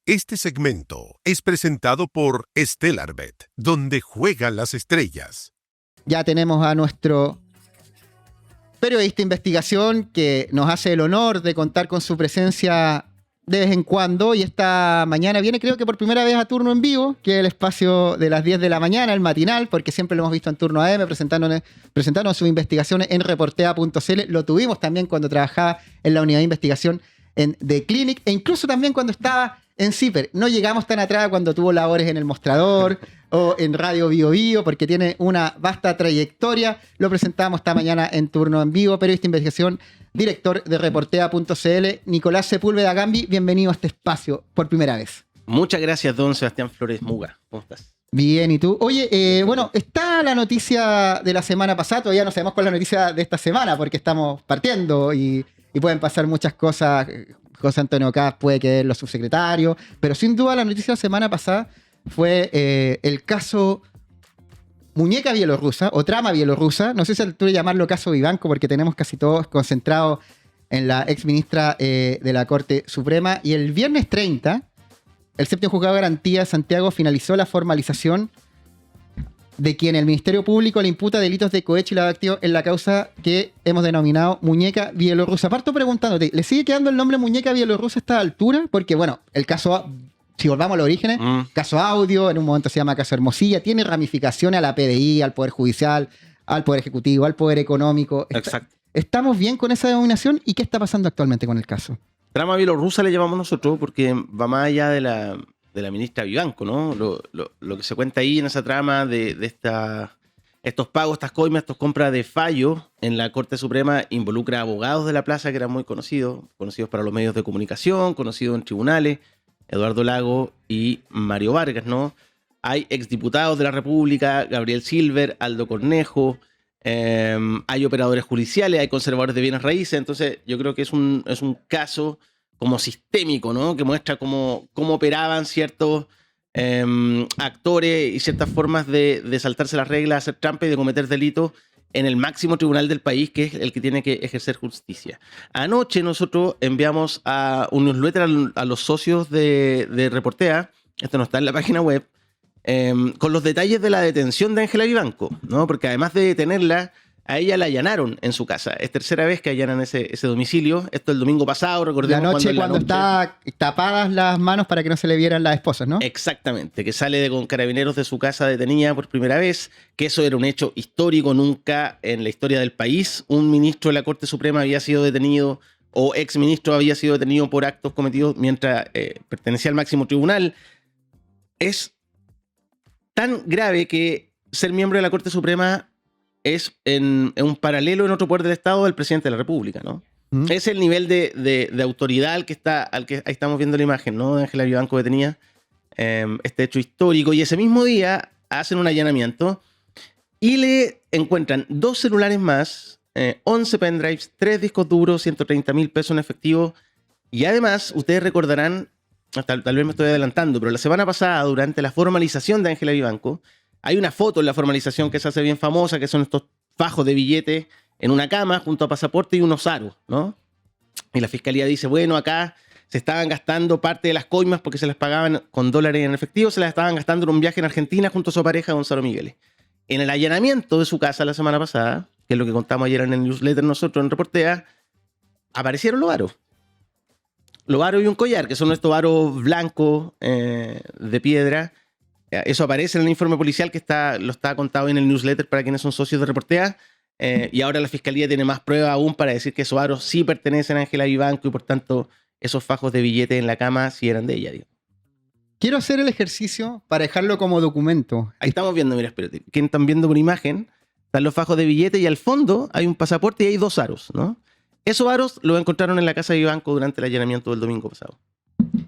Este segmento es presentado por StellarBet, donde juegan las estrellas. Ya tenemos a nuestro periodista de investigación que nos hace el honor de contar con su presencia de vez en cuando, y esta mañana viene, creo que por primera vez, a Turno en Vivo, que es el espacio de las 10 de la mañana, el matinal, porque siempre lo hemos visto en Turno AM presentando sus investigaciones en reportea.cl. Lo tuvimos también cuando trabajaba en la unidad de investigación en The Clinic, e incluso también cuando estaba en CIPER. No llegamos tan atrás cuando tuvo labores en El Mostrador o en Radio Bio Bio, porque tiene una vasta trayectoria. Lo presentamos esta mañana en Turno en Vivo, periodista de investigación, director de reportea.cl, Nicolás Sepúlveda Gambi. Bienvenido a este espacio por primera vez. Muchas gracias, don Sebastián Flores Muga. ¿Cómo estás? Bien, ¿y tú? Oye, bueno, está la noticia de la semana pasada. Todavía no sabemos cuál es la noticia de esta semana, porque estamos partiendo y pueden pasar muchas cosas. José Antonio Caz puede quedar los subsecretarios, pero sin duda la noticia de la semana pasada fue el caso Muñeca Bielorrusa o Trama Bielorrusa. No sé si tú llamarlo caso Vivanco, porque tenemos casi todos concentrados en la ex ministra de la Corte Suprema. Y el viernes 30, el séptimo juzgado de garantía de Santiago finalizó la formalización de quien el Ministerio Público le imputa delitos de cohecho y lavado de activos en la causa que hemos denominado Muñeca Bielorrusa. Parto preguntándote, ¿le sigue quedando el nombre Muñeca Bielorrusa a esta altura? Porque, bueno, el caso, si volvamos a los orígenes, caso Audio, en un momento se llama caso Hermosilla, tiene ramificaciones a la PDI, al Poder Judicial, al Poder Ejecutivo, al Poder Económico. Exacto. ¿Estamos bien con esa denominación? ¿Y qué está pasando actualmente con el caso? Trama Bielorrusa le llamamos nosotros porque va más allá de la ministra Vivanco, ¿no? Lo que se cuenta ahí en esa trama de estos pagos, estas coimas, estas compras de fallo en la Corte Suprema involucra a abogados de la plaza que eran muy conocidos para los medios de comunicación, conocidos en tribunales, Eduardo Lago y Mario Vargas, ¿no? Hay exdiputados de la República, Gabriel Silver, Aldo Cornejo, hay operadores judiciales, hay conservadores de bienes raíces. Entonces yo creo que es un caso como sistémico, ¿no? Que muestra cómo operaban ciertos actores y ciertas formas de saltarse las reglas, hacer trampa y de cometer delitos en el máximo tribunal del país, que es el que tiene que ejercer justicia. Anoche nosotros enviamos un newsletter a los socios de Reportea, esto no está en la página web, con los detalles de la detención de Ángela Vivanco, ¿no? Porque además de detenerla, a ella la allanaron en su casa. Es tercera vez que allanan ese domicilio. Esto el domingo pasado, recordemos. La noche cuando está tapadas las manos para que no se le vieran las esposas, ¿no? Exactamente, que sale con carabineros de su casa detenida por primera vez, que eso era un hecho histórico. Nunca en la historia del país un ministro de la Corte Suprema había sido detenido o ex ministro había sido detenido por actos cometidos mientras pertenecía al máximo tribunal. Es tan grave que ser miembro de la Corte Suprema es en un paralelo en otro poder del Estado del presidente de la República, ¿no? Es el nivel de autoridad al que ahí estamos viendo la imagen, ¿no? De Ángela Vivanco detenida, este hecho histórico. Y ese mismo día hacen un allanamiento y le encuentran 2 celulares más, 11 pendrives, 3 discos duros, 130.000 pesos en efectivo. Y además, ustedes recordarán, tal vez me estoy adelantando, pero la semana pasada, durante la formalización de Ángela Vivanco, hay una foto en la formalización que se hace bien famosa, que son estos fajos de billetes en una cama junto a pasaporte y unos aros, ¿no? Y la fiscalía dice, bueno, acá se estaban gastando parte de las coimas porque se las pagaban con dólares en efectivo, se las estaban gastando en un viaje en Argentina junto a su pareja Gonzalo Migueles. En el allanamiento de su casa la semana pasada, que es lo que contamos ayer en el newsletter nosotros en Reportea, aparecieron los aros. Los aros y un collar, que son estos aros blancos de piedra. Eso aparece en el informe policial que lo está contado en el newsletter para quienes son socios de Reportea. Y ahora la fiscalía tiene más pruebas aún para decir que esos aros sí pertenecen a Ángela Vivanco y por tanto esos fajos de billetes en la cama sí eran de ella, digo. Quiero hacer el ejercicio para dejarlo como documento. Ahí estamos viendo, mira, espérate. Quien están viendo por imagen, están los fajos de billetes y al fondo hay un pasaporte y hay 2 aros, ¿no? Esos aros los encontraron en la casa de Vivanco durante el allanamiento del domingo pasado.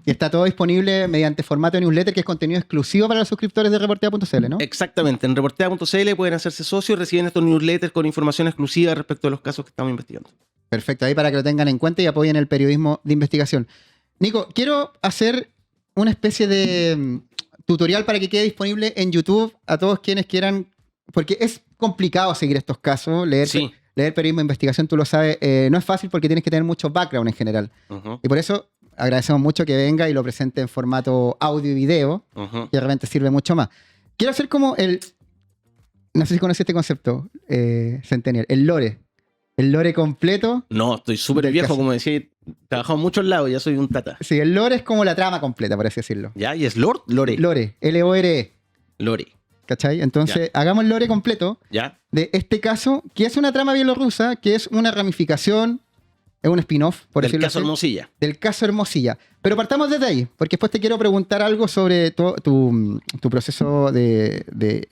Y está todo disponible mediante formato de newsletter, que es contenido exclusivo para los suscriptores de reportea.cl, ¿no? Exactamente. En reportea.cl pueden hacerse socios y reciben estos newsletters con información exclusiva respecto a los casos que estamos investigando. Perfecto, ahí para que lo tengan en cuenta y apoyen el periodismo de investigación. Nico, quiero hacer una especie de tutorial para que quede disponible en YouTube a todos quienes quieran, porque es complicado seguir estos casos, leer periodismo de investigación, tú lo sabes, no es fácil porque tienes que tener mucho background en general. Y por eso agradecemos mucho que venga y lo presente en formato audio y video, Ujú. que realmente sirve mucho más. Quiero hacer como no sé si conoces este concepto, Centennial, el lore completo. No, estoy súper Del viejo, caso. como decía. He trabajado en muchos lados, ya soy un tata. Sí, el lore es como la trama completa, por así decirlo. ¿Ya? ¿Y es Lord? Lore. Lore, L-O-R-E, Lore. ¿cachai? Entonces, hagamos el lore completo ¿Ya? de este caso, que es una trama bielorrusa, que es una ramificación, es un spin-off, por Del decirlo caso así, Hermosilla. del caso Hermosilla. Pero partamos desde ahí, porque después te quiero preguntar algo sobre tu proceso de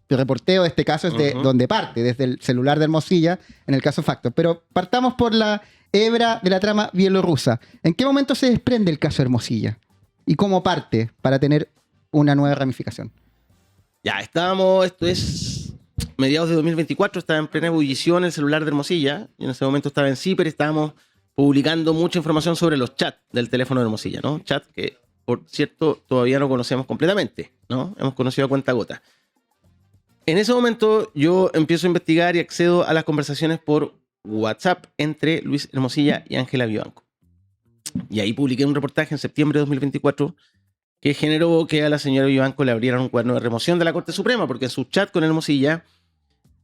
reporteo de este caso, es de Ujú. donde parte, desde el celular de Hermosilla, en el caso Factor. Pero partamos por la hebra de la trama bielorrusa. ¿En qué momento se desprende el caso Hermosilla? ¿Y cómo parte para tener una nueva ramificación? Ya, esto es mediados de 2024, estaba en plena ebullición el celular de Hermosilla, y en ese momento estaba en Ciper, estábamos publicando mucha información sobre los chats del teléfono de Hermosilla, ¿no? Chat que, por cierto, todavía no conocemos completamente, ¿no? Hemos conocido a cuentagota. En ese momento yo empiezo a investigar y accedo a las conversaciones por WhatsApp entre Luis Hermosilla y Ángela Vivanco. Y ahí publiqué un reportaje en septiembre de 2024 que generó que a la señora Vivanco le abrieran un cuaderno de remoción de la Corte Suprema, porque en su chat con Hermosilla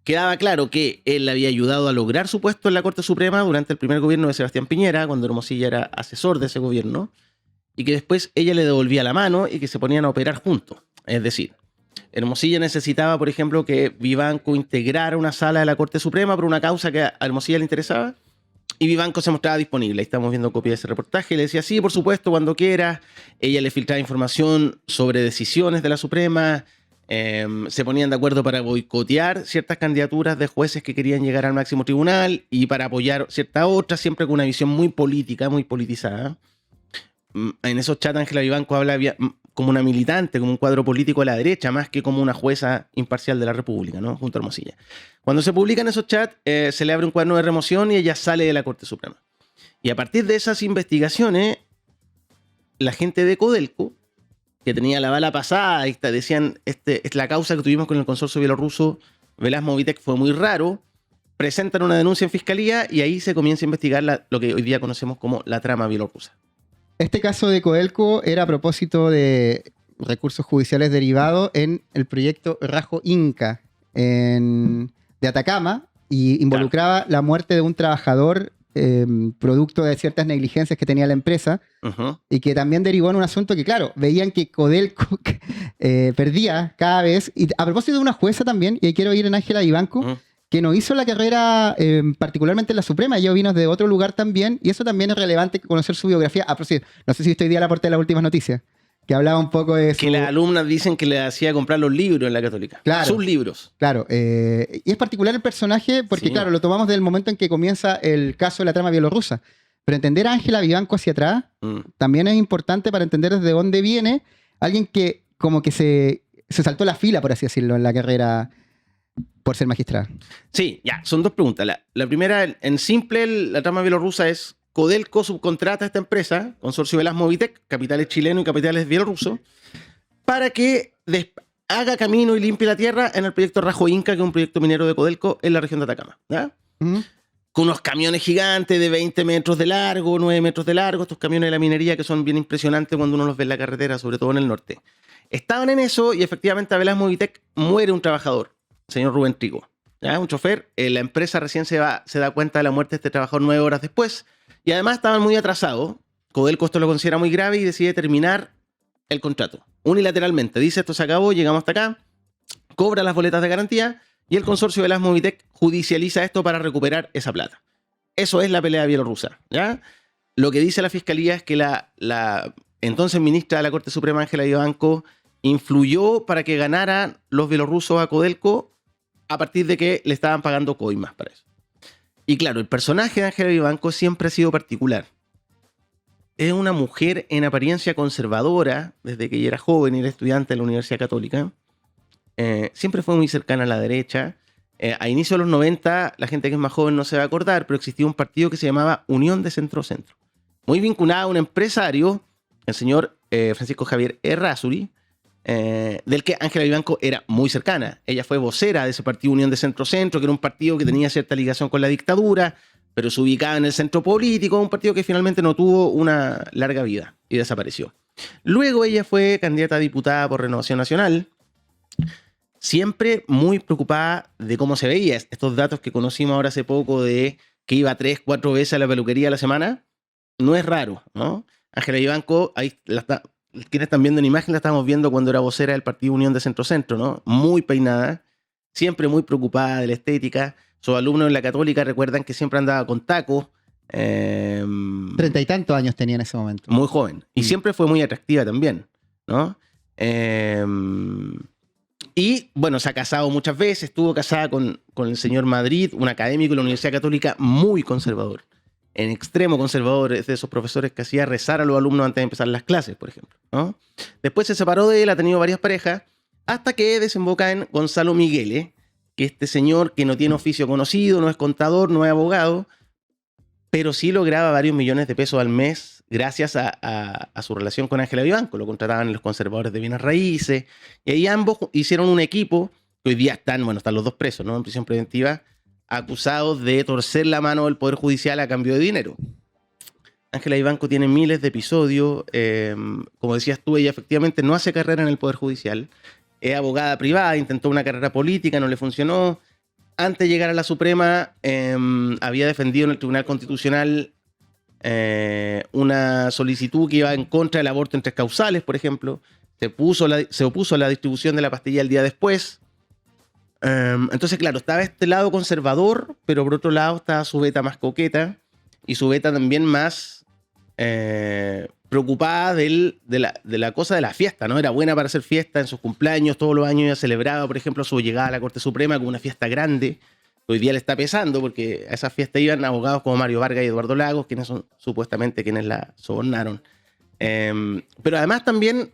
quedaba claro que él le había ayudado a lograr su puesto en la Corte Suprema durante el primer gobierno de Sebastián Piñera, cuando Hermosilla era asesor de ese gobierno, y que después ella le devolvía la mano y que se ponían a operar juntos. Es decir, Hermosilla necesitaba, por ejemplo, que Vivanco integrara una sala de la Corte Suprema por una causa que a Hermosilla le interesaba, y Vivanco se mostraba disponible. Ahí estamos viendo copia de ese reportaje. Le decía, sí, por supuesto, cuando quiera. Ella le filtraba información sobre decisiones de la Suprema. Se ponían de acuerdo para boicotear ciertas candidaturas de jueces que querían llegar al máximo tribunal y para apoyar ciertas otras, siempre con una visión muy política, muy politizada. En esos chats Ángela Vivanco habla como una militante, como un cuadro político a la derecha, más que como una jueza imparcial de la República, ¿no? Junto a Hermosilla. Cuando se publican esos chats, se le abre un cuaderno de remoción y ella sale de la Corte Suprema. Y a partir de esas investigaciones, la gente de Codelco, que tenía la bala pasada, y decían, es la causa que tuvimos con el consorcio bielorruso Velas Movitech fue muy raro, presentan una denuncia en fiscalía y ahí se comienza a investigar lo que hoy día conocemos como la trama bielorrusa. Este caso de Codelco era a propósito de recursos judiciales derivados en el proyecto Rajo Inca de Atacama y involucraba la muerte de un trabajador producto de ciertas negligencias que tenía la empresa y que también derivó en un asunto que, claro, veían que Codelco perdía cada vez. Y a propósito de una jueza también, y ahí quiero ir en Ángela Vivanco, que no hizo la carrera particularmente en la Suprema, ella vino de otro lugar también, y eso también es relevante conocer su biografía. No sé si viste hoy día la portada de las últimas noticias, que hablaba un poco de su... Que las alumnas dicen que le hacía comprar los libros en la Católica. Claro. Sus libros. Claro, y es particular el personaje porque, Sí. claro, lo tomamos del momento en que comienza el caso de la trama bielorrusa. Pero entender a Ángela Vivanco hacia atrás también es importante para entender desde dónde viene alguien que como que se saltó la fila, por así decirlo, en la carrera por ser magistrada. Sí, ya, son dos preguntas. La primera, en simple, la trama bielorrusa es Codelco subcontrata a esta empresa, Consorcio Velas Movitech, capitales chilenos y capitales bielorrusos, para que haga camino y limpie la tierra en el proyecto Rajo Inca, que es un proyecto minero de Codelco en la región de Atacama. ¿Ya? Con unos camiones gigantes de 20 metros de largo, 9 metros de largo, estos camiones de la minería que son bien impresionantes cuando uno los ve en la carretera, sobre todo en el norte. Estaban en eso y efectivamente a Velas Movitech muere un trabajador, el señor Rubén Trigo, ¿ya? Un chofer. La empresa recién se da cuenta de la muerte de este trabajador 9 horas después y además estaban muy atrasados. Codelco esto lo considera muy grave y decide terminar el contrato unilateralmente. Dice, esto se acabó, llegamos hasta acá, cobra las boletas de garantía y el consorcio Velas Movitech judicializa esto para recuperar esa plata. Eso es la pelea bielorrusa, ¿ya? Lo que dice la fiscalía es que la entonces ministra de la Corte Suprema, Ángela Vivanco, influyó para que ganaran los bielorrusos a Codelco a partir de que le estaban pagando coimas para eso. Y claro, el personaje de Ángela Vivanco siempre ha sido particular. Es una mujer en apariencia conservadora, desde que ella era joven y era estudiante de la Universidad Católica. Siempre fue muy cercana a la derecha. A inicios de los 90, la gente que es más joven no se va a acordar, pero existía un partido que se llamaba Unión de Centro-Centro. Muy vinculado a un empresario, el señor Francisco Javier Errázuri, del que Ángela Vivanco era muy cercana. Ella fue vocera de ese partido Unión de Centro-Centro, que era un partido que tenía cierta ligación con la dictadura, pero se ubicaba en el centro político, un partido que finalmente no tuvo una larga vida y desapareció. Luego ella fue candidata a diputada por Renovación Nacional, siempre muy preocupada de cómo se veía. Estos datos que conocimos ahora hace poco de que iba 3, 4 veces a la peluquería a la semana, no es raro, ¿no? Ángela Vivanco, ahí quienes están viendo en imagen, la estamos viendo cuando era vocera del Partido Unión de Centro-Centro, ¿no? Muy peinada, siempre muy preocupada de la estética. Sus alumnos en la Católica recuerdan que siempre andaba con tacos. 30 y tantos años tenía en ese momento. Muy joven. Y siempre fue muy atractiva también, ¿no? Y bueno, se ha casado muchas veces, estuvo casada con el señor Madrid, un académico de la Universidad Católica muy conservador, en extremo conservador, es de esos profesores que hacía rezar a los alumnos antes de empezar las clases, por ejemplo, ¿no? Después se separó de él, ha tenido varias parejas, hasta que desemboca en Gonzalo Miguele, que este señor que no tiene oficio conocido, no es contador, no es abogado, pero sí lograba varios millones de pesos al mes gracias a su relación con Ángela Vivanco. Lo contrataban en los conservadores de bienes raíces, y ahí ambos hicieron un equipo, que hoy día están los dos presos, ¿no? En prisión preventiva, acusados de torcer la mano del Poder Judicial a cambio de dinero. Ángela Vivanco tiene miles de episodios. Como decías tú, ella efectivamente no hace carrera en el Poder Judicial. Es abogada privada, intentó una carrera política, no le funcionó. Antes de llegar a la Suprema, había defendido en el Tribunal Constitucional una solicitud que iba en contra del aborto en 3 causales, por ejemplo. Se opuso a la distribución de la pastilla el día después. Entonces, claro, estaba este lado conservador, pero por otro lado estaba su beta más coqueta y su beta también más preocupada de la cosa de la fiesta, ¿no? Era buena para hacer fiesta en sus cumpleaños, todos los años ella celebraba, por ejemplo, su llegada a la Corte Suprema con una fiesta grande. Hoy día le está pesando porque a esa fiesta iban abogados como Mario Vargas y Eduardo Lagos, quienes son supuestamente quienes la sobornaron. Pero además también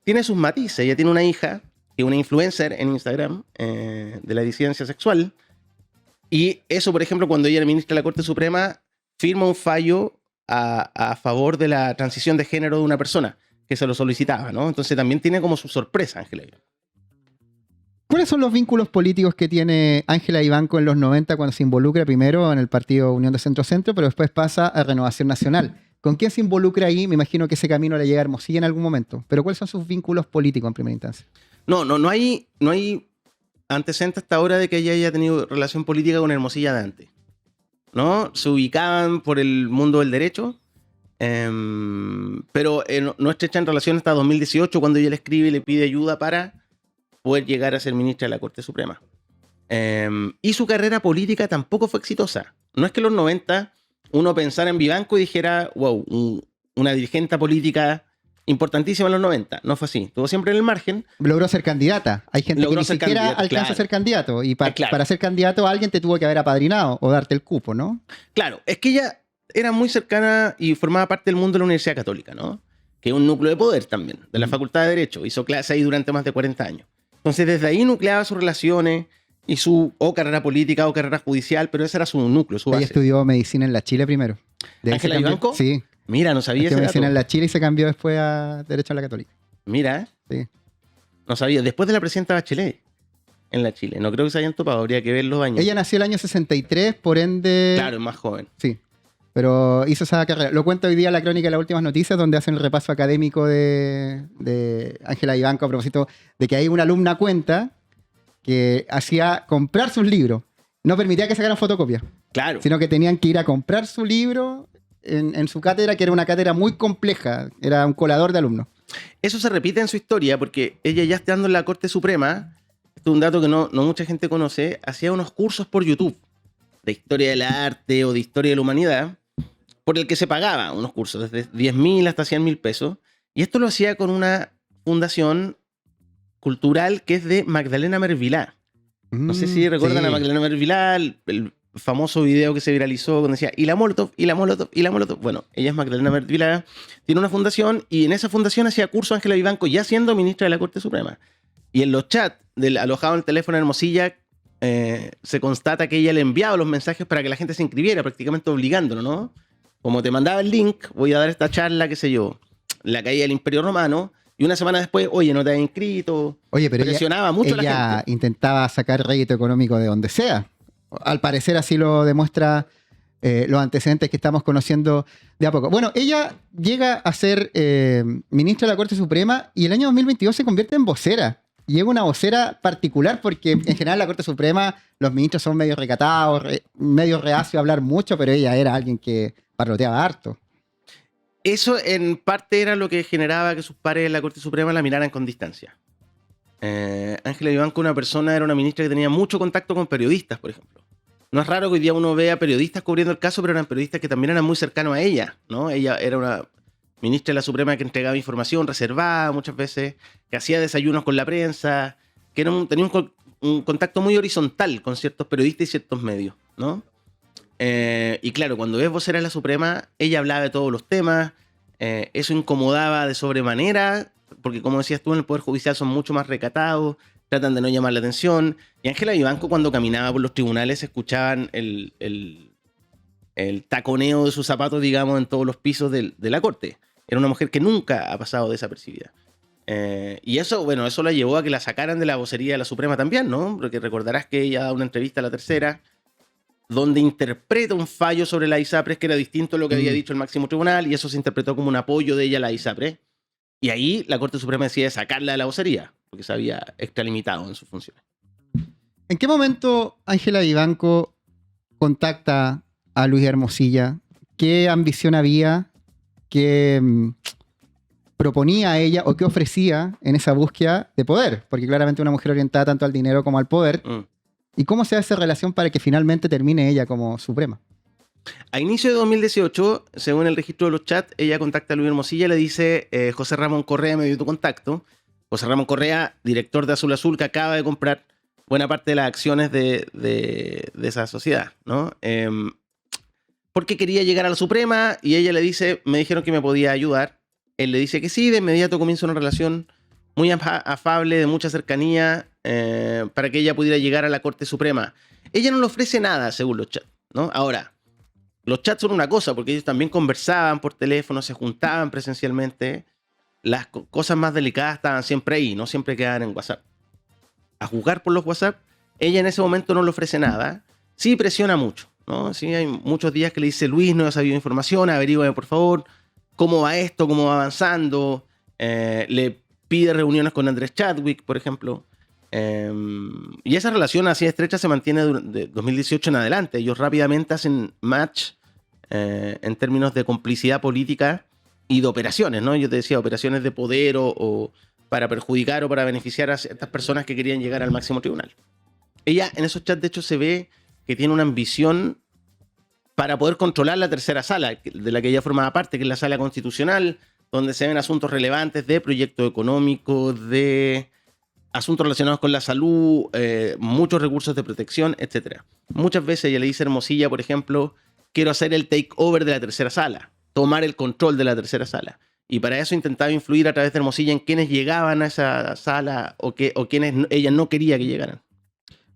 tiene sus matices. Ella tiene una hija que es una influencer en Instagram de la disidencia sexual. Y eso, por ejemplo, cuando ella era ministra de la Corte Suprema, firma un fallo a favor de la transición de género de una persona que se lo solicitaba, ¿no? Entonces también tiene como su sorpresa, Ángela Vivanco. ¿Cuáles son los vínculos políticos que tiene Ángela Vivanco en los 90 cuando se involucra primero en el Partido Unión de Centro-Centro, pero después pasa a Renovación Nacional? ¿Con quién se involucra ahí? Me imagino que ese camino le llega a Hermosilla en algún momento. ¿Pero cuáles son sus vínculos políticos en primera instancia? No hay antecedente hasta ahora de que ella haya tenido relación política con Hermosilla de antes, ¿no? Se ubicaban por el mundo del derecho, pero no estrecha en relación hasta 2018, cuando ella le escribe y le pide ayuda para poder llegar a ser ministra de la Corte Suprema. Y su carrera política tampoco fue exitosa. No es que en los 90 uno pensara en Vivanco y dijera, wow, una dirigente política importantísima en los 90. No fue así. Estuvo siempre en el margen. Logró ser candidata. Hay gente que ni siquiera alcanza a ser candidato. Y para ser candidato alguien te tuvo que haber apadrinado o darte el cupo, ¿no? Claro, es que ella era muy cercana y formaba parte del mundo de la Universidad Católica, ¿no? Que es un núcleo de poder también, de la Facultad de Derecho. Hizo clase ahí durante más de 40 años. Entonces, desde ahí nucleaba sus relaciones y su carrera política o carrera judicial, pero ese era su núcleo, su base. Ella estudió medicina en la Chile primero. ¿Ángela Vivanco? Sí. Mira, no sabía ese medicina dato. en la Chile y se cambió después a Derecho a la Católica. Mira, sí. No sabía. Después de la presidenta Bachelet en la Chile. No creo que se hayan topado, habría que ver los años. Ella nació el año 63, por ende... Claro, es más joven. Sí. Pero hizo esa carrera. Lo cuenta hoy día la crónica de las últimas noticias, donde hacen el repaso académico de Ángela Vivanco a propósito de que hay una alumna cuenta que hacía comprar sus libros. No permitía que sacaran fotocopias. Claro. Sino que tenían que ir a comprar su libro en su cátedra, que era una cátedra muy compleja. Era un colador de alumnos. Eso se repite en su historia, porque ella ya estando en la Corte Suprema, esto es un dato que no mucha gente conoce, hacía unos cursos por YouTube de historia del arte o de historia de la humanidad, por el que se pagaba unos cursos, desde 10.000 hasta 100.000 pesos. Y esto lo hacía con una fundación cultural que es de Magdalena Mervilá. No sé si recuerdan a Magdalena Mervilá, el famoso video que se viralizó cuando decía, y la Molotov, y la Molotov, y la Molotov. Bueno, ella es Magdalena Mervilá, tiene una fundación, y en esa fundación hacía curso Ángela Vivanco, ya siendo ministra de la Corte Suprema. Y en los chats, alojado en el teléfono de Hermosilla, se constata que ella le enviaba los mensajes para que la gente se inscribiera, prácticamente obligándolo, ¿no? Como te mandaba el link, voy a dar esta charla, qué sé yo, la caída del Imperio Romano, y una semana después, oye, no te has inscrito. Oye, pero presionaba mucho a la ella gente. Intentaba sacar rédito económico de donde sea. Al parecer así lo demuestra los antecedentes que estamos conociendo de a poco. Bueno, ella llega a ser ministra de la Corte Suprema y el año 2022 se convierte en vocera. Y es una vocera particular porque en general la Corte Suprema los ministros son medio recatados, medio reacios a hablar mucho, pero ella era alguien que parloteaba harto. Eso en parte era lo que generaba que sus pares en la Corte Suprema la miraran con distancia. Ángela Vivanco, era una ministra que tenía mucho contacto con periodistas, por ejemplo. No es raro que hoy día uno vea periodistas cubriendo el caso, pero eran periodistas que también eran muy cercanos a ella, ¿no? Ella era una ministra de la Suprema que entregaba información reservada muchas veces, que hacía desayunos con la prensa, que tenía un contacto muy horizontal con ciertos periodistas y ciertos medios, ¿no? Y claro, cuando ves vocera de la Suprema, ella hablaba de todos los temas, eso incomodaba de sobremanera, porque como decías tú, en el Poder Judicial son mucho más recatados, tratan de no llamar la atención. Y Ángela Vivanco, cuando caminaba por los tribunales, escuchaban el taconeo de sus zapatos, digamos, en todos los pisos de la corte. Era una mujer que nunca ha pasado desapercibida. Y eso, bueno, eso la llevó a que la sacaran de la vocería de la Suprema también, ¿no? Porque recordarás que ella da una entrevista a La Tercera, donde interpreta un fallo sobre la ISAPRES que era distinto a lo que había dicho el máximo tribunal, y eso se interpretó como un apoyo de ella a la ISAPRES. Y ahí la Corte Suprema decide sacarla de la vocería, porque se había extralimitado en sus funciones. ¿En qué momento Ángela Vivanco contacta a Luis Hermosilla? ¿Qué ambición había? ¿Qué proponía a ella o qué ofrecía en esa búsqueda de poder? Porque claramente una mujer orientada tanto al dinero como al poder. ¿Y cómo se hace esa relación para que finalmente termine ella como Suprema? A inicio de 2018, según el registro de los chats, ella contacta a Luis Hermosilla y le dice: José Ramón Correa me dio tu contacto. José Ramón Correa, director de Azul Azul, que acaba de comprar buena parte de las acciones de esa sociedad, ¿no? Porque quería llegar a la Suprema y ella le dice, me dijeron que me podía ayudar. Él le dice que sí, de inmediato comienza una relación muy afable, de mucha cercanía, para que ella pudiera llegar a la Corte Suprema. Ella no le ofrece nada, según los chats, ¿no? Ahora, los chats son una cosa, porque ellos también conversaban por teléfono, se juntaban presencialmente. Las cosas más delicadas estaban siempre ahí, no siempre quedaban en WhatsApp. A juzgar por los WhatsApp, ella en ese momento no le ofrece nada. Sí presiona mucho, ¿no? Sí, hay muchos días que le dice: Luis, no he sabido información, averígüame por favor, cómo va esto, cómo va avanzando. Le pide reuniones con Andrés Chadwick, por ejemplo. Y esa relación así estrecha se mantiene de 2018 en adelante. Ellos rápidamente hacen match en términos de complicidad política y de operaciones, ¿no? Yo te decía, operaciones de poder o para perjudicar o para beneficiar a ciertas personas que querían llegar al máximo tribunal. Ella en esos chats, de hecho, se ve que tiene una ambición para poder controlar la tercera sala, de la que ella formaba parte, que es la sala constitucional, donde se ven asuntos relevantes de proyectos económicos, de asuntos relacionados con la salud, muchos recursos de protección, etc. Muchas veces ella le dice a Hermosilla, por ejemplo: quiero hacer el takeover de la tercera sala, tomar el control de la tercera sala. Y para eso intentaba influir a través de Hermosilla en quienes llegaban a esa sala o quienes ella no quería que llegaran.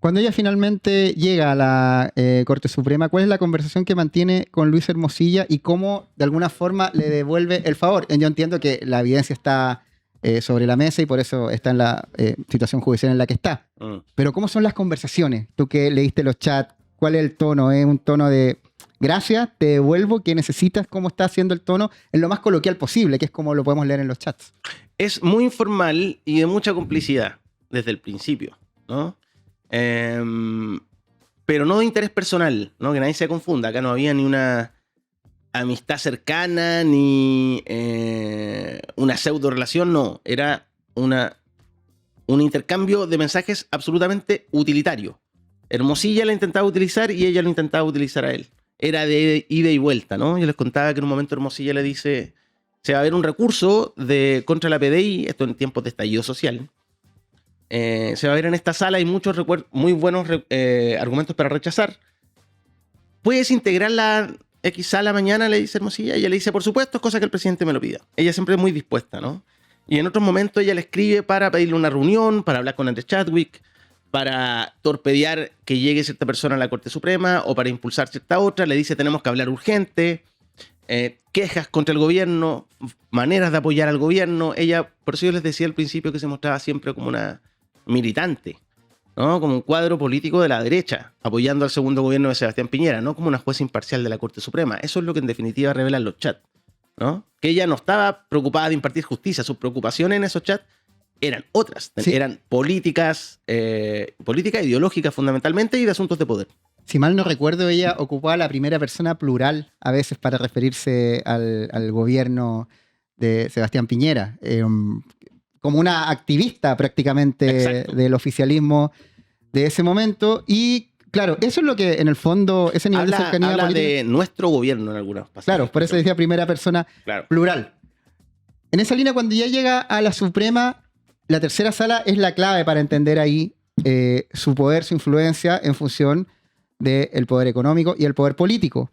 Cuando ella finalmente llega a la Corte Suprema, ¿cuál es la conversación que mantiene con Luis Hermosilla y cómo de alguna forma le devuelve el favor? Yo entiendo que la evidencia está sobre la mesa y por eso está en la situación judicial en la que está. Pero ¿cómo son las conversaciones? Tú que leíste los chats, ¿cuál es el tono? ¿Es un tono de gracias, te devuelvo, qué necesitas? ¿Cómo está haciendo el tono? En lo más coloquial posible, que es como lo podemos leer en los chats. Es muy informal y de mucha complicidad desde el principio, ¿no? Pero no de interés personal, ¿no? Que nadie se confunda. Acá no había ni una amistad cercana, ni una pseudo relación, no. Era un intercambio de mensajes absolutamente utilitario. Hermosilla la intentaba utilizar y ella lo intentaba utilizar a él. Era de ida y vuelta, ¿no? Yo les contaba que en un momento Hermosilla le dice: se va a ver un recurso contra la PDI, esto en tiempos de estallido social. Se va a ver en esta sala, hay muchos muy buenos argumentos para rechazar. ¿Puedes integrar la X sala mañana?, le dice Hermosilla. Ella le dice: por supuesto, es cosa que el presidente me lo pida. Ella siempre es muy dispuesta, ¿no? Y en otros momentos ella le escribe para pedirle una reunión, para hablar con Andrés Chadwick, para torpedear que llegue cierta persona a la Corte Suprema o para impulsar cierta otra. Le dice: tenemos que hablar urgente. Quejas contra el gobierno, maneras de apoyar al gobierno. Ella, por eso yo les decía al principio que se mostraba siempre como una militante. ¿no? Como un cuadro político de la derecha, apoyando al segundo gobierno de Sebastián Piñera, no como una jueza imparcial de la Corte Suprema. Eso es lo que en definitiva revelan los chats, ¿no? Que ella no estaba preocupada de impartir justicia, sus preocupaciones en esos chats eran otras, Sí. eran políticas ideológicas fundamentalmente y de asuntos de poder. Si mal no recuerdo, ella ocupaba la primera persona plural a veces para referirse al gobierno de Sebastián Piñera, como una activista prácticamente Exacto. del oficialismo de ese momento. Y claro, eso es lo que en el fondo, ese nivel de cercanía Habla política. de nuestro gobierno en algunos pasajes. Claro, por eso decía primera persona Claro. plural. En esa línea, cuando ya llega a la Suprema, la tercera sala es la clave para entender ahí su poder, su influencia en función del poder económico y el poder político.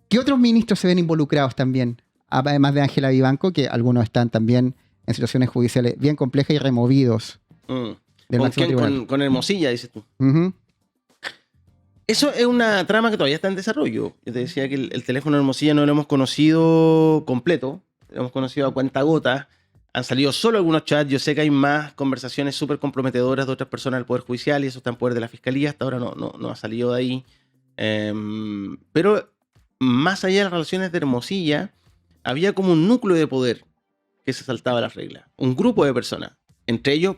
¿Qué otros ministros se ven involucrados también? Además de Ángela Vivanco, que algunos están también en situaciones judiciales bien complejas y removidos del ¿Con máximo quién? tribunal. Con Hermosilla, dices tú. Ujú. Eso es una trama que todavía está en desarrollo. Yo te decía que el teléfono de Hermosilla no lo hemos conocido completo, lo hemos conocido a cuentagotas. Han salido solo algunos chats. Yo sé que hay más conversaciones súper comprometedoras de otras personas del Poder Judicial y eso está en poder de la Fiscalía. Hasta ahora no ha salido de ahí. Pero más allá de las relaciones de Hermosilla, había como un núcleo de poder que se saltaba las reglas. Un grupo de personas. Entre ellos,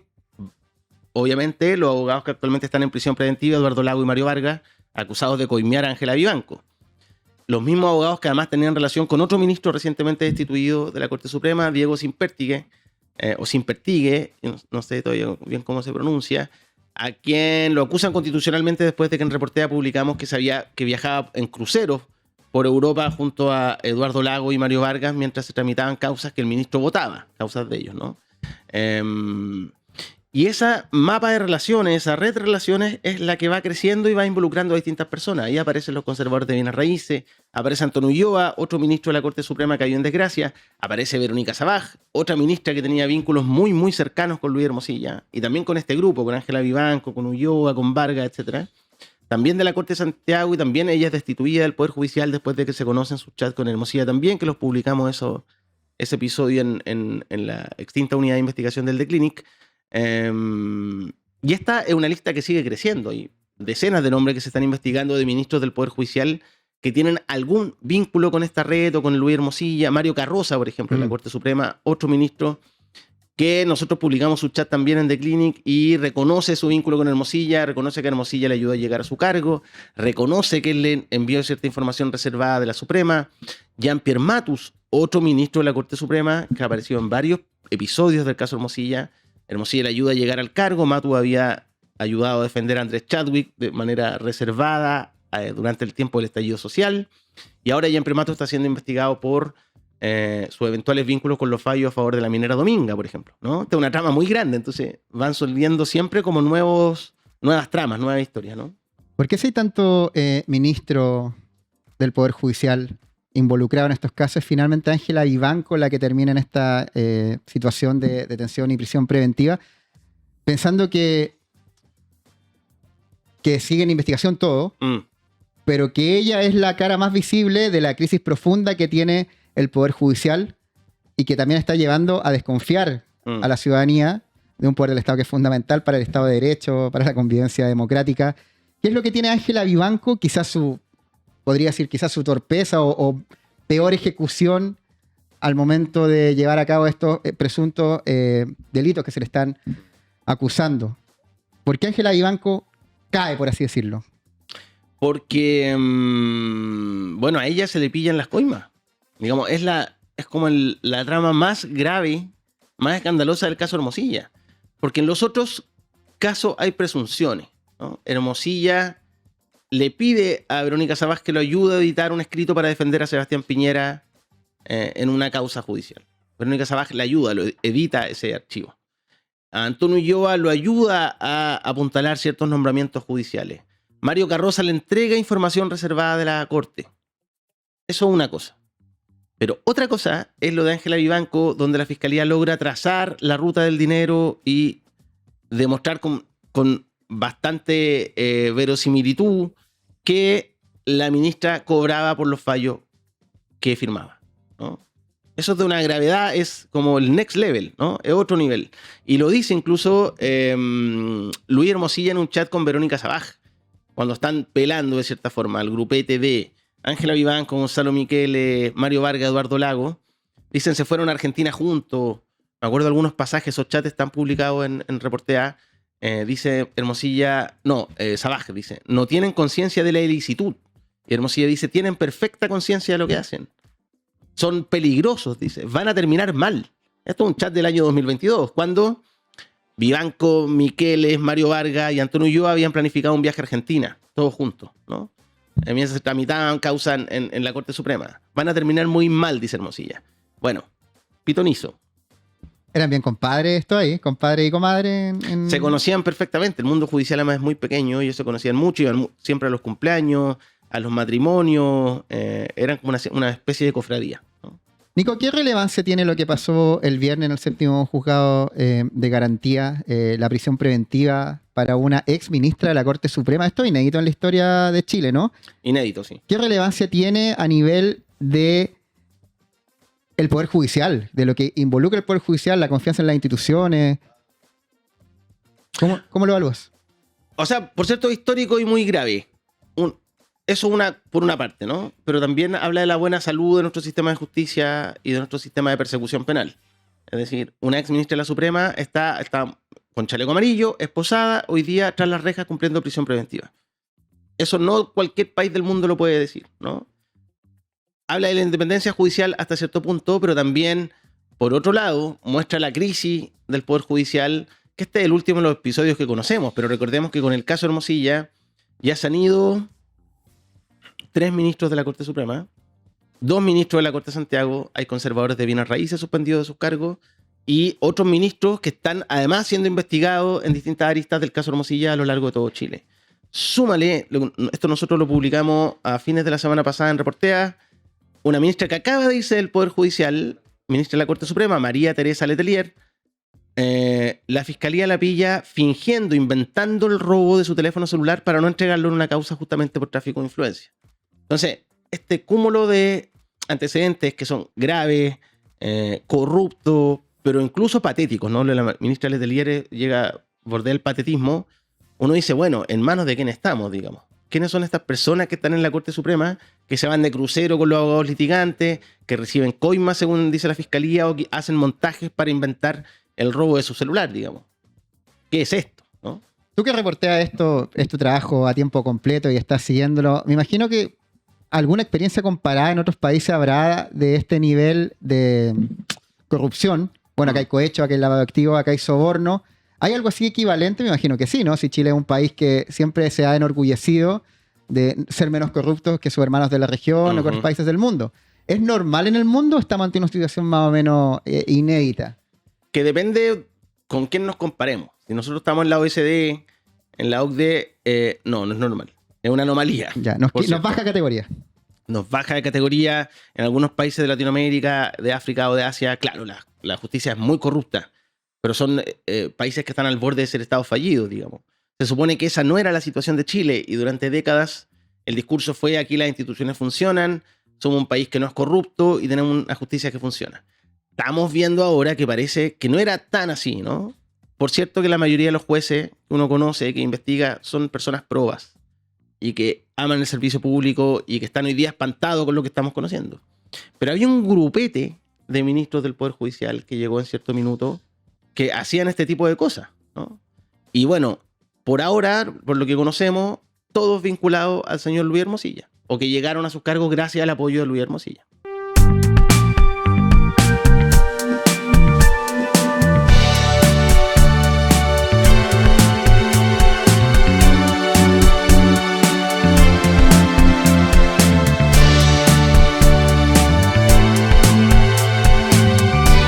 obviamente, los abogados que actualmente están en prisión preventiva, Eduardo Lago y Mario Vargas, acusados de coimear a Ángela Vivanco. Los mismos abogados que además tenían relación con otro ministro recientemente destituido de la Corte Suprema, Diego Simpertigue, o Simpertigue, no sé todavía bien cómo se pronuncia, a quien lo acusan constitucionalmente después de que en Reportea publicamos que viajaba en cruceros por Europa junto a Eduardo Lago y Mario Vargas mientras se tramitaban causas que el ministro votaba, causas de ellos, ¿no? Y esa mapa de relaciones, esa red de relaciones es la que va creciendo y va involucrando a distintas personas. Ahí aparecen los conservadores de bienes raíces, aparece Antonio Ulloa, otro ministro de la Corte Suprema que cayó en desgracia, aparece Verónica Sabaj, otra ministra que tenía vínculos muy, muy cercanos con Luis Hermosilla, y también con este grupo, con Ángela Vivanco, con Ulloa, con Vargas, etc. También de la Corte de Santiago, y también ella es destituida del Poder Judicial después de que se conocen sus chats con Hermosilla también, que los publicamos ese episodio en la extinta unidad de investigación del The Clinic. Y esta es una lista que sigue creciendo. Hay decenas de nombres que se están investigando de ministros del Poder Judicial que tienen algún vínculo con esta red o con Luis Hermosilla. Mario Carroza, por ejemplo, en la Corte Suprema, otro ministro que nosotros publicamos su chat también en The Clinic y reconoce su vínculo con Hermosilla, reconoce que Hermosilla le ayudó a llegar a su cargo, reconoce que él le envió cierta información reservada de la Suprema. Jean-Pierre Matus, otro ministro de la Corte Suprema que ha aparecido en varios episodios del caso Hermosilla. Hermosilla le ayuda a llegar al cargo. Matu había ayudado a defender a Andrés Chadwick de manera reservada durante el tiempo del estallido social. Y ahora Jean-Pierre Matus está siendo investigado por sus eventuales vínculos con los fallos a favor de la minera Dominga, por ejemplo, ¿no? Esta es una trama muy grande, entonces van surgiendo siempre como nuevas tramas, nuevas historias, ¿no? ¿Por qué si hay tanto ministro del Poder Judicial involucrado en estos casos? Finalmente Ángela Vivanco la que termina en esta situación de detención y prisión preventiva, pensando que sigue en investigación todo, pero que ella es la cara más visible de la crisis profunda que tiene el Poder Judicial y que también está llevando a desconfiar a la ciudadanía de un poder del Estado que es fundamental para el Estado de Derecho, para la convivencia democrática. ¿Qué es lo que tiene Ángela Vivanco? Podría decir quizás su torpeza o peor ejecución al momento de llevar a cabo estos presuntos delitos que se le están acusando. ¿Por qué Ángela Vivanco cae, por así decirlo? Porque, bueno, a ella se le pillan las coimas. Digamos, es como la trama más grave, más escandalosa del caso Hermosilla. Porque en los otros casos hay presunciones, ¿no? Hermosilla le pide a Verónica Sabaj que lo ayude a editar un escrito para defender a Sebastián Piñera en una causa judicial. Verónica Sabaj le ayuda, lo edita ese archivo. A Antonio Ulloa lo ayuda a apuntalar ciertos nombramientos judiciales. Mario Carroza le entrega información reservada de la Corte. Eso es una cosa. Pero otra cosa es lo de Ángela Vivanco, donde la Fiscalía logra trazar la ruta del dinero y demostrar con bastante verosimilitud que la ministra cobraba por los fallos que firmaba, ¿no? Eso es de una gravedad, es como el next level, ¿no? Es otro nivel. Y lo dice incluso Luis Hermosilla en un chat con Verónica Sabaj, cuando están pelando de cierta forma al grupete de Ángela Vivanco, Gonzalo Michele, Mario Vargas, Eduardo Lago. Dicen se fueron a Argentina juntos. Me acuerdo de algunos pasajes, esos chats están publicados en Reportea. Dice Hermosilla, Sabaj dice, no tienen conciencia de la ilicitud. Y Hermosilla dice, tienen perfecta conciencia de lo que hacen. Son peligrosos, dice, van a terminar mal. Esto es un chat del año 2022, cuando Vivanco, Miqueles, Mario Vargas y Antonio Ulloa habían planificado un viaje a Argentina, todos juntos, ¿no? Mientras se tramitaban causas en la Corte Suprema. Van a terminar muy mal, dice Hermosilla. Bueno, pitonizo. Eran bien compadres esto ahí, compadre y comadre. Se conocían perfectamente, el mundo judicial además es muy pequeño, ellos se conocían mucho, iban siempre a los cumpleaños, a los matrimonios, eran como una especie de cofradía, ¿no? Nico, ¿qué relevancia tiene lo que pasó el viernes en el séptimo juzgado de garantía, la prisión preventiva para una ex ministra de la Corte Suprema? Esto es inédito en la historia de Chile, ¿no? Inédito, sí. ¿Qué relevancia tiene a nivel de el Poder Judicial, de lo que involucra el Poder Judicial, la confianza en las instituciones? ¿Cómo lo evalúas? O sea, por cierto, histórico y muy grave. Eso por una parte, ¿no? Pero también habla de la buena salud de nuestro sistema de justicia y de nuestro sistema de persecución penal. Es decir, una ex ministra de la Suprema está con chaleco amarillo, esposada, hoy día tras las rejas cumpliendo prisión preventiva. Eso no cualquier país del mundo lo puede decir, ¿no? Habla de la independencia judicial hasta cierto punto, pero también, por otro lado, muestra la crisis del Poder Judicial, que este es el último de los episodios que conocemos, pero recordemos que con el caso Hermosilla ya se han ido 3 ministros de la Corte Suprema, 2 ministros de la Corte de Santiago, hay conservadores de bienes raíces suspendidos de sus cargos, y otros ministros que están además siendo investigados en distintas aristas del caso Hermosilla a lo largo de todo Chile. Súmale, esto nosotros lo publicamos a fines de la semana pasada en Reportea, una ministra que acaba de irse del Poder Judicial, ministra de la Corte Suprema, María Teresa Letelier, la fiscalía la pilla fingiendo, inventando el robo de su teléfono celular para no entregarlo en una causa justamente por tráfico de influencia. Entonces, este cúmulo de antecedentes que son graves, corruptos, pero incluso patéticos, ¿no? La ministra Letelier llega, bordea el patetismo. Uno dice, bueno, ¿en manos de quién estamos, digamos? ¿Quiénes son estas personas que están en la Corte Suprema, que se van de crucero con los abogados litigantes, que reciben coimas, según dice la fiscalía, o que hacen montajes para inventar el robo de su celular, digamos? ¿Qué es esto, no? Tú que reporteas esto, es tu trabajo a tiempo completo y estás siguiéndolo, me imagino que alguna experiencia comparada en otros países habrá de este nivel de corrupción. Bueno, acá hay cohecho, acá hay lavado de activos, acá hay soborno. ¿Hay algo así equivalente? Me imagino que sí, ¿no? Si Chile es un país que siempre se ha enorgullecido de ser menos corruptos que sus hermanos de la región o que otros países del mundo. ¿Es normal en el mundo o estamos ante una situación más o menos inédita? Que depende con quién nos comparemos. Si nosotros estamos en la OECD, en la OCDE, no es normal. Es una anomalía. Ya, nos baja categoría. Nos baja de categoría. En algunos países de Latinoamérica, de África o de Asia, claro, la justicia es muy corrupta. Pero son países que están al borde de ser estados fallidos, digamos. Se supone que esa no era la situación de Chile y durante décadas el discurso fue: aquí las instituciones funcionan, somos un país que no es corrupto y tenemos una justicia que funciona. Estamos viendo ahora que parece que no era tan así, ¿no? Por cierto que la mayoría de los jueces que uno conoce, que investiga, son personas probas y que aman el servicio público y que están hoy día espantados con lo que estamos conociendo. Pero había un grupete de ministros del Poder Judicial que llegó en cierto minuto que hacían este tipo de cosas, ¿no? Y bueno, por ahora, por lo que conocemos, todos vinculados al señor Luis Hermosilla, o que llegaron a sus cargos gracias al apoyo de Luis Hermosilla.